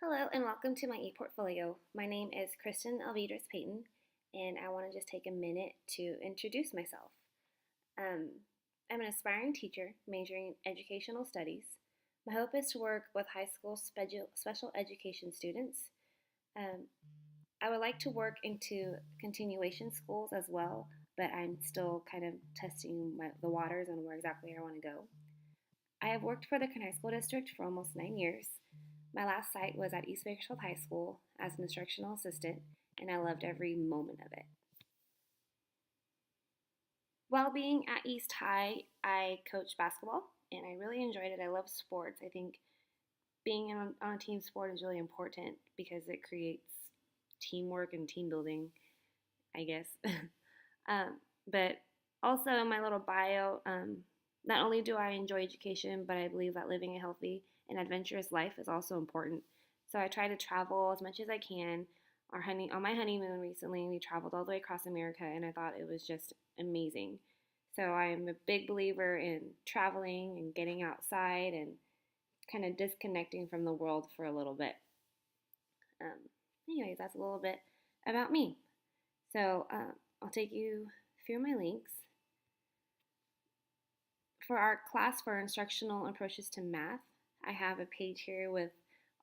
Hello and welcome to my ePortfolio. My name is Kristen Alvidrez Payton, and I want to just take a minute to introduce myself. Um, I'm an aspiring teacher majoring in educational studies. My hope is to work with high school special education students. Um, I would like to work into continuation schools as well, but I'm still kind of testing the waters on where exactly I want to go. I have worked for the Kernigh School District for almost 9 years. My last site was at East Bakersfield High School as an instructional assistant, and I loved every moment of it. While being at East High, I coached basketball, and I really enjoyed it. I love sports. I think being on a team sport is really important because it creates teamwork and team building, I guess. But also in my little bio, not only do I enjoy education, but I believe that living a healthy and adventurous life is also important. So I try to travel as much as I can. On my honeymoon recently, we traveled all the way across America, and I thought it was just amazing. So I am a big believer in traveling and getting outside and kind of disconnecting from the world for a little bit. Um, Anyways, that's a little bit about me. So I'll take you through my links. For our class for instructional approaches to math, I have a page here with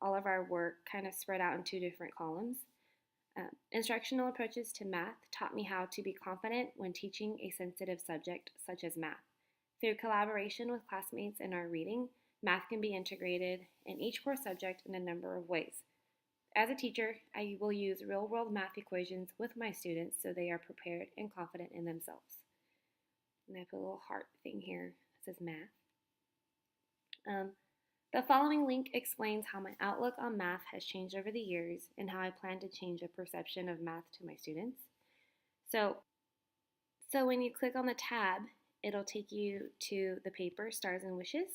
all of our work kind of spread out in two different columns. Instructional approaches to math taught me how to be confident when teaching a sensitive subject such as math. Through collaboration with classmates in our reading, math can be integrated in each core subject in a number of ways. As a teacher, I will use real world math equations with my students so they are prepared and confident in themselves. And I put a little heart thing here that says math. The following link explains how my outlook on math has changed over the years and how I plan to change the perception of math to my students. So, so when you click on the tab, it'll take you to the paper Stars and Wishes.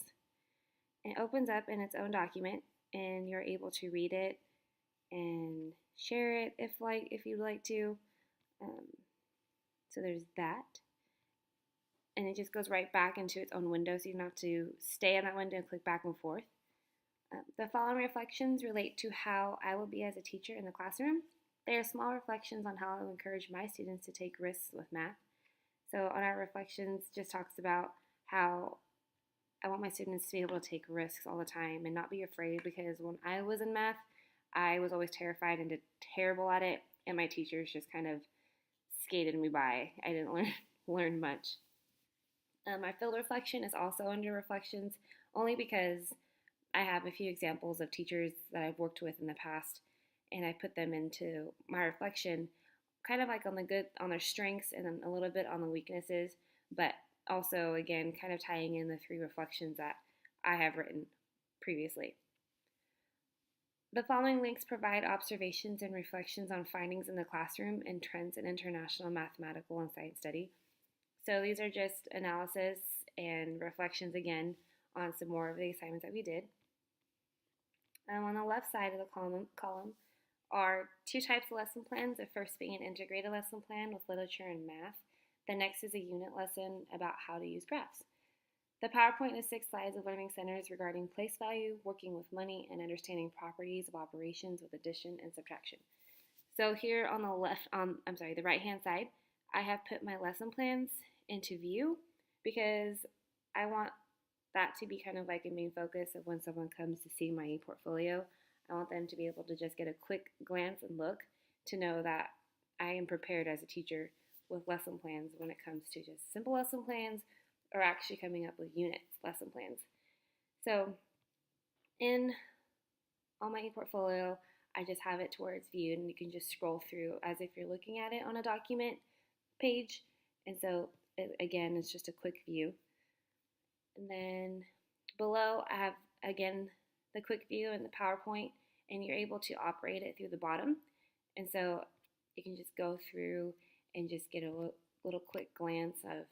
It opens up in its own document, and you're able to read it and share it if you'd like to. Um, so there's that. And it just goes right back into its own window, so you don't have to stay in that window and click back and forth. The following reflections relate to how I will be as a teacher in the classroom. They are small reflections on how I will encourage my students to take risks with math. So on our reflections just talks about how I want my students to be able to take risks all the time and not be afraid, because when I was in math, I was always terrified and did terrible at it, and my teachers just kind of skated me by. I didn't learn much. My field reflection is also under reflections only because I have a few examples of teachers that I've worked with in the past, and I put them into my reflection, kind of like on their strengths and then a little bit on the weaknesses, but also, again, kind of tying in the three reflections that I have written previously. The following links provide observations and reflections on findings in the classroom and trends in international mathematical and science study. So these are just analysis and reflections again on some more of the assignments that we did. On the left side of the column are two types of lesson plans, the first being an integrated lesson plan with literature and math. The next is a unit lesson about how to use graphs. The PowerPoint is 6 slides of learning centers regarding place value, working with money, and understanding properties of operations with addition and subtraction. So here on the right-hand side, I have put my lesson plans into view because I want that to be kind of like a main focus of when someone comes to see my ePortfolio. I want them to be able to just get a quick glance and look to know that I am prepared as a teacher with lesson plans when it comes to just simple lesson plans or actually coming up with unit lesson plans. So on my ePortfolio, I just have it to where it's viewed, and you can just scroll through as if you're looking at it on a document page. And so again, it's just a quick view. And then below, I have, again, the quick view and the PowerPoint, and you're able to operate it through the bottom. And so you can just go through and just get a little quick glance of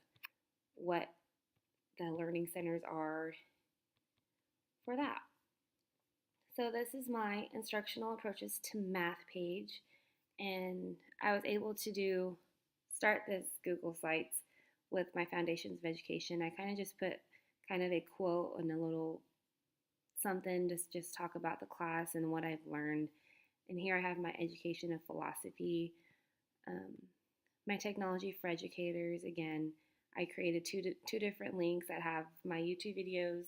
what the learning centers are for that. So this is my instructional approaches to math page, and I was able to start this Google Sites with my foundations of education. I kind of just put kind of a quote and a little something to just talk about the class and what I've learned. And here I have my education of philosophy, um, my technology for educators. Again, I created two different links that have my YouTube videos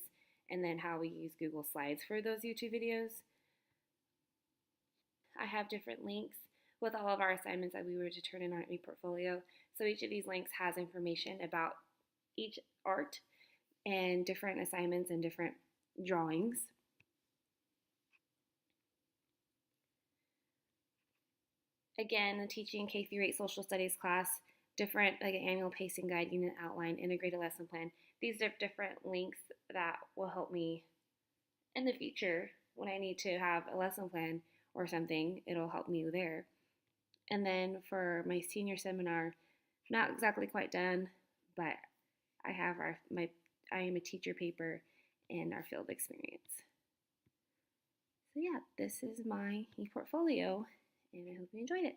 and then how we use Google Slides for those YouTube videos. I have different links with all of our assignments that we were to turn in our ePortfolio. So each of these links has information about each art and different assignments and different drawings. Again, the teaching K through 8 social studies class, different like an annual pacing guide, unit outline, integrated lesson plan. These are different links that will help me in the future when I need to have a lesson plan or something. It'll help me there. And then for my senior seminar, not exactly quite done, but I have I am a teacher paper and our field experience. So yeah, this is my ePortfolio, and I hope you enjoyed it.